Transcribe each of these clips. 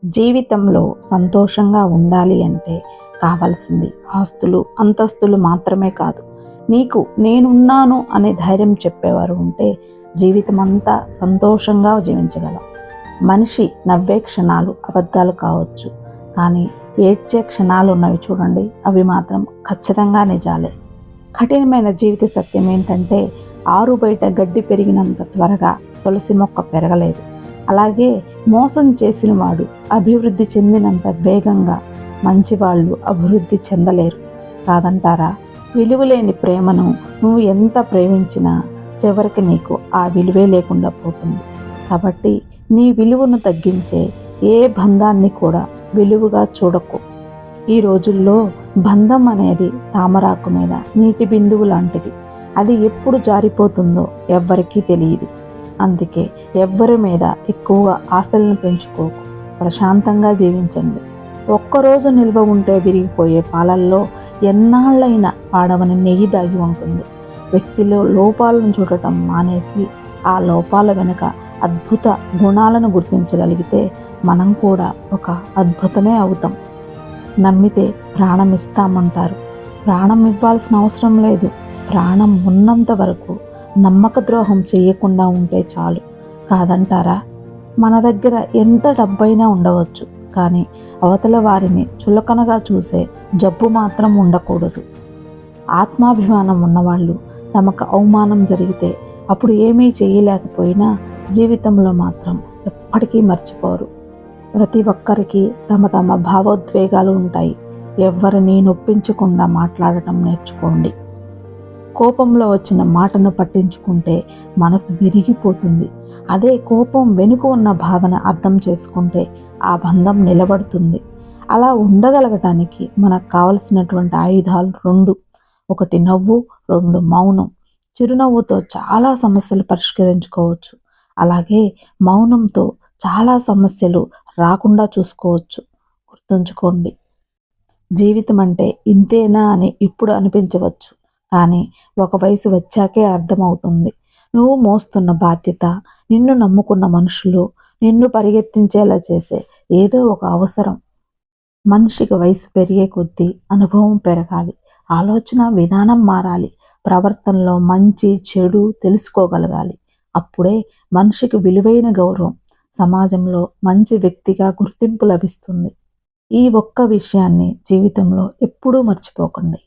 జీవితంలో సంతోషంగా ఉండాలి అంటే కావాల్సింది ఆస్తులు, అంతస్తులు మాత్రమే కాదు. నీకు నేనున్నాను అనే ధైర్యం చెప్పేవారు ఉంటే జీవితం అంతా సంతోషంగా జీవించగలం. మనిషి నవ్వే క్షణాలు అబద్ధాలు కావచ్చు, కానీ ఏడ్చే క్షణాలు ఉన్నవి చూడండి, అవి మాత్రం ఖచ్చితంగా నిజాలే. కఠినమైన జీవిత సత్యం ఏంటంటే ఆరు బయట గడ్డి పెరిగినంత త్వరగా తులసి మొక్క పెరగలేదు. అలాగే మోసం చేసిన వాడు అభివృద్ధి చెందినంత వేగంగా మంచివాళ్ళు అభివృద్ధి చెందలేరు. కాదంటారా? విలువలేని ప్రేమను నువ్వు ఎంత ప్రేమించినా చివరికి నీకు ఆ విలువే లేకుండా పోతుంది. కాబట్టి నీ విలువను తగ్గించే ఏ బంధాన్ని కూడా విలువగా చూడకు. ఈ రోజుల్లో బంధం అనేది తామరాకు మీద నీటి బిందువు లాంటిది. అది ఎప్పుడు జారిపోతుందో ఎవ్వరికీ తెలియదు. అందుకే ఎవ్వరి మీద ఎక్కువగా ఆశలను పెంచుకోకు. ప్రశాంతంగా జీవించండి. ఒక్కరోజు నిల్వ ఉంటే విరిగిపోయే పాలల్లో ఎన్నాళ్ళైనా పాడవని నెయ్యి దాగి ఉంటుంది. వ్యక్తిలో లోపాలను చూడటం మానేసి ఆ లోపాల వెనుక అద్భుత గుణాలను గుర్తించగలిగితే మనం కూడా ఒక అద్భుతమే అవుతాం. నమ్మితే ప్రాణం ఇస్తామంటారు. ప్రాణం ఇవ్వాల్సిన అవసరం లేదు. ప్రాణం ఉన్నంత వరకు నమ్మక ద్రోహం చేయకుండా ఉంటే చాలు. కాదంటారా? మన దగ్గర ఎంత డబ్బైనా ఉండవచ్చు, కానీ అవతల వారిని చులకనగా చూసే జబ్బు మాత్రం ఉండకూడదు. ఆత్మాభిమానం ఉన్నవాళ్ళు తమకు అవమానం జరిగితే అప్పుడు ఏమీ చేయలేకపోయినా జీవితంలో మాత్రం ఎప్పటికీ మర్చిపోరు. ప్రతి ఒక్కరికి తమ తమ భావోద్వేగాలు ఉంటాయి. ఎవరిని నొప్పించకుండా మాట్లాడటం నేర్చుకోండి. కోపంలో వచ్చిన మాటను పట్టించుకుంటే మనసు విరిగిపోతుంది. అదే కోపం వెనుక ఉన్న బాధను అర్థం చేసుకుంటే ఆ బంధం నిలబడుతుంది. అలా ఉండగలగటానికి మనకు కావలసినటువంటి ఆయుధాలు రెండు. ఒకటి నవ్వు, రెండు మౌనం. చిరునవ్వుతో చాలా సమస్యలు పరిష్కరించుకోవచ్చు. అలాగే మౌనంతో చాలా సమస్యలు రాకుండా చూసుకోవచ్చు. గుర్తుంచుకోండి, జీవితం అంటే ఇంతేనా అని ఇప్పుడు అనిపించవచ్చు, కానీ ఒక వయసు వచ్చాకే అర్థమవుతుంది. నువ్వు మోస్తున్న బాధ్యత, నిన్ను నమ్ముకున్న మనుషులు, నిన్ను పరిగెత్తించేలా చేసే ఏదో ఒక అవసరం. మనిషికి వయసు పెరిగే కొద్దీ అనుభవం పెరగాలి, ఆలోచన విధానం మారాలి, ప్రవర్తనలో మంచి చెడు తెలుసుకోగలగాలి. అప్పుడే మనిషికి విలువైన గౌరవం, సమాజంలో మంచి వ్యక్తిగా గుర్తింపు లభిస్తుంది. ఈ ఒక్క విషయాన్ని జీవితంలో ఎప్పుడూ మర్చిపోకండి.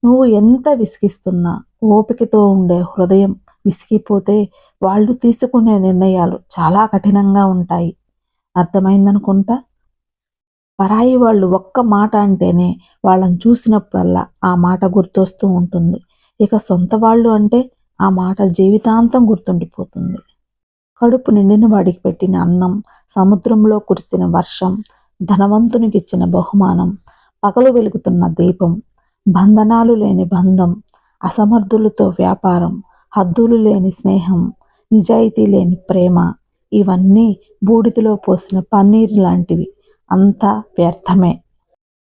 నువ్వు ఎంత విసిగిస్తున్నా ఓపికతో ఉండే హృదయం విసిగిపోతే వాళ్ళు తీసుకునే నిర్ణయాలు చాలా కఠినంగా ఉంటాయి. అర్థమైందనుకుంటా. పరాయి వాళ్ళు ఒక్క మాట అంటేనే వాళ్ళని చూసినప్పుడల్లా ఆ మాట గుర్తొస్తూ ఉంటుంది. ఇక సొంత వాళ్ళు అంటే ఆ మాట జీవితాంతం గుర్తుండిపోతుంది. కడుపు నిండిన వాడికి పెట్టిన అన్నం, సముద్రంలో కురిసిన వర్షం, ధనవంతునికి ఇచ్చిన బహుమానం, పగలు వెలుగుతున్న దీపం, బంధనాలు లేని బంధం, అసమర్థులతో వ్యాపారం, హద్దులు లేని స్నేహం, నిజాయితీ లేని ప్రేమ, ఇవన్నీ బూడిదలో పోసిన పన్నీరు లాంటివి. అంతా వ్యర్థమే.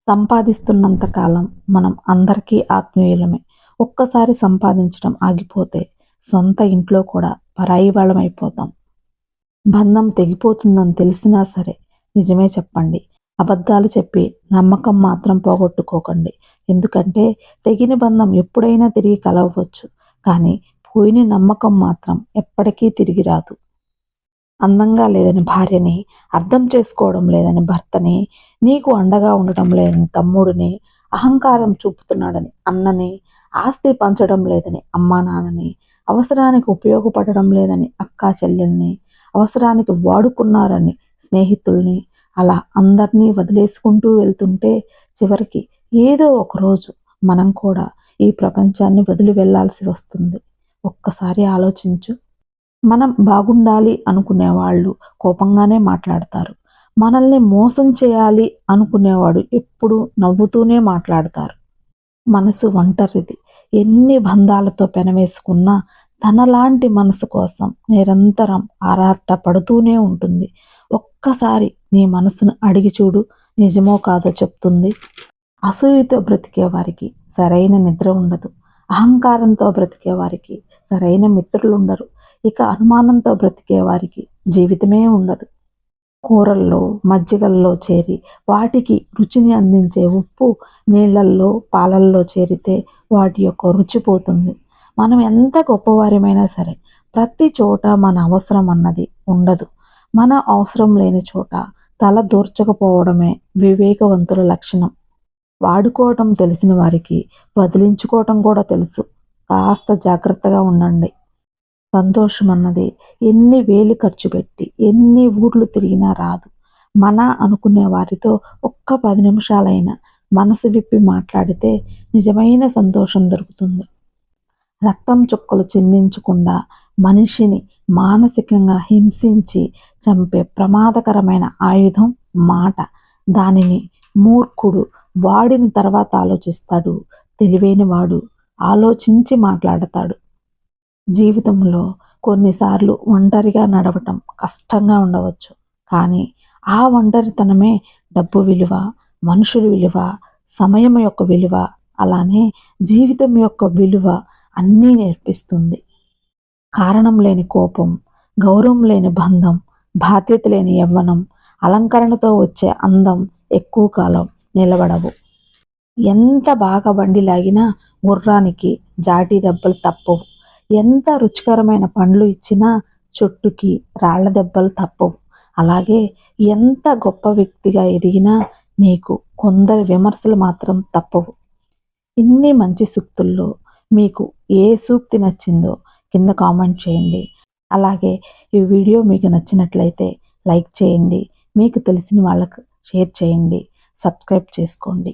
సంపాదిస్తున్నంత కాలం మనం అందరికీ ఆత్మీయులమే. ఒక్కసారి సంపాదించడం ఆగిపోతే సొంత ఇంట్లో కూడా పరాయి వాళ్ళమైపోతాం. బంధం తెగిపోతుందని తెలిసినా సరే నిజమే చెప్పండి. అబద్ధాలు చెప్పి నమ్మకం మాత్రం పోగొట్టుకోకండి. ఎందుకంటే తెగిన బంధం ఎప్పుడైనా తిరిగి కలవచ్చు, కానీ పోయిన నమ్మకం మాత్రం ఎప్పటికీ తిరిగి రాదు. అందంగా లేదని భార్యని, అర్థం చేసుకోవడం లేదని భర్తని, నీకు అండగా ఉండటం లేదని తమ్ముడిని, అహంకారం చూపుతున్నాడని అన్నని, ఆస్తి పంచడం లేదని అమ్మా నాన్నని, అవసరానికి ఉపయోగపడడం లేదని అక్కా చెల్లెల్ని, అవసరానికి వాడుకున్నారని స్నేహితుల్ని, అలా అందరినీ వదిలేసుకుంటూ వెళ్తుంటే చివరికి ఏదో ఒకరోజు మనం కూడా ఈ ప్రపంచాన్ని వదిలి వెళ్ళాల్సి వస్తుంది. ఒక్కసారి ఆలోచించు. మనం బాగుండాలి అనుకునే వాళ్ళు కోపంగానే మాట్లాడతారు. మనల్ని మోసం చేయాలి అనుకునేవాడు ఎప్పుడు నవ్వుతూనే మాట్లాడతారు. మనసు ఒంటరిది. ఎన్ని బంధాలతో పెనవేసుకున్నా తనలాంటి మనసు కోసం నిరంతరం ఆరాటపడుతూనే ఉంటుంది. ఒక్కసారి నీ మనసును అడిగి చూడు, నిజమో కాదో చెప్తుంది. అసూయతో బ్రతికే వారికి సరైన నిద్ర ఉండదు. అహంకారంతో బ్రతికే వారికి సరైన మిత్రులు ఉండరు. ఇక అనుమానంతో బ్రతికే వారికి జీవితమే ఉండదు. కూరల్లో మజ్జిగల్లో చేరి వాటికి రుచిని అందించే ఉప్పు నీళ్ళల్లో పాలల్లో చేరితే వాటి యొక్క రుచి పోతుంది. మనం ఎంత గొప్పవారిమైనా సరే ప్రతి చోట మన అవసరం అన్నది ఉండదు. మన అవసరం లేని చోట తల దూర్చకపోవడమే వివేకవంతుల లక్షణం. వాడుకోవటం తెలిసిన వారికి వదిలించుకోవటం కూడా తెలుసు. కాస్త జాగ్రత్తగా ఉండండి. సంతోషం అన్నది ఎన్ని వేలు ఖర్చు పెట్టి ఎన్ని ఊర్లు తిరిగినా రాదు. మన అనుకునే వారితో ఒక్క 10 నిమిషాలైనా మనసు విప్పి మాట్లాడితే నిజమైన సంతోషం దొరుకుతుంది. రక్తం చుక్కలు చిందించకుండా మనిషిని మానసికంగా హింసించి చంపే ప్రమాదకరమైన ఆయుధం మాట. దానిని మూర్ఖుడు వాడిన తర్వాత ఆలోచిస్తాడు, తెలివైన వాడు ఆలోచించి మాట్లాడతాడు. జీవితంలో కొన్నిసార్లు ఒంటరిగా నడవటం కష్టంగా ఉండవచ్చు, కానీ ఆ ఒంటరితనమే డబ్బు విలువ, మనుషుల విలువ, సమయం యొక్క విలువ, అలానే జీవితం యొక్క విలువ అన్నీ నేర్పిస్తుంది. కారణం లేని కోపం, గౌరవం లేని బంధం, బాధ్యత లేని యవ్వనం, అలంకరణతో వచ్చే అందం ఎక్కువ కాలం నిలబడవు. ఎంత బాగా బండి లాగినా గుర్రానికి జాటి దెబ్బలు తప్పవు. ఎంత రుచికరమైన పండ్లు ఇచ్చినా చెట్టుకి రాళ్ల దెబ్బలు తప్పవు. అలాగే ఎంత గొప్ప వ్యక్తిగా ఎదిగినా నీకు కొందరి విమర్శలు మాత్రం తప్పవు. ఇన్ని మంచి సూక్తుల్లో మీకు ఏ సూక్తి నచ్చిందో కింద కామెంట్ చేయండి. అలాగే ఈ వీడియో మీకు నచ్చినట్లయితే లైక్ చేయండి. మీకు తెలిసిన వాళ్ళకు షేర్ చేయండి. సబ్స్క్రైబ్ చేసుకోండి.